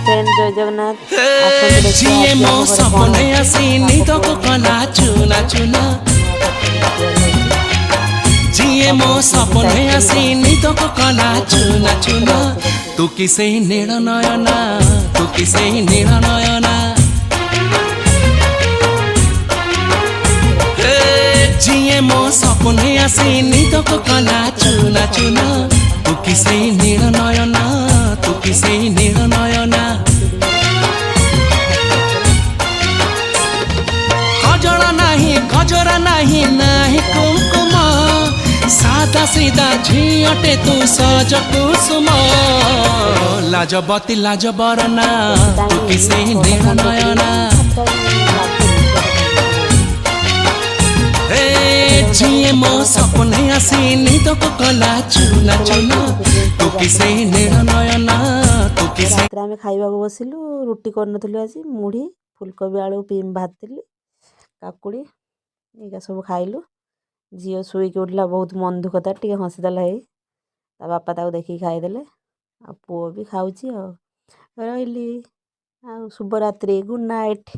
Friend जय जगन्नाथ आसंतु देखिए जिए आज मो आम घरे कौन सपने होची आसी साप निद को पोड़ कला चुना चुना नया तरकाରୀ ତିଆରି ହଉଛି जिए ବାପା मो ବସିଛନ୍ତି सपने ଦାୟିତ୍ୱ आसी ନେଇଛନ୍ତି निद को कला ପୁଅ ଖେଳୁଛି चुना ମମି ପାଖରେ चुना ବସିଛି ଦେଖିବେ तू किसे नील नयना तू किसे नील नयना जिए मो सपने आसी निद को कला चुना चुना तू किसे नील नयना तू किसे नील नयना ପିଢି ଘର ଝାଟିଆ ଉପରେ गजरा नहीं नहीं कुमकुम सादा सीधा झीटे तू सज कुसुम लाजबती लाज बरना तू किसे नील नयना जिए मो सपने आसी निद को कला चुना चुना तू किसे नील नयना तू किसे ରାତିରେ ଆମେ ଖାଇବାକୁ ବସିଲୁ ରୁଟି କରିନଥିଲୁ ଆଜି ମୁଢ଼ି ଫୁଲକୋବି ଆଳୁ ଭାଜିଥିଲି କାକୁଡ଼ି ଏଇକା ସବୁ ଖାଇଲୁ ଝିଅ ଶୋଇକି ଉଠିଲା ବହୁତ ମନ ଦୁଃଖ ତାର ଟିକେ ହସିଦେଲା ହେଇ ତା ବାପା ତାକୁ ଦେଖିକି ଖାଇଦେଲେ ଆଉ ପୁଅ ବି ଖାଉଛି ଆଉ ରହିଲି ଆଉ ଶୁଭରାତ୍ରି ଗୁଡ୍ ନାଇଟ୍।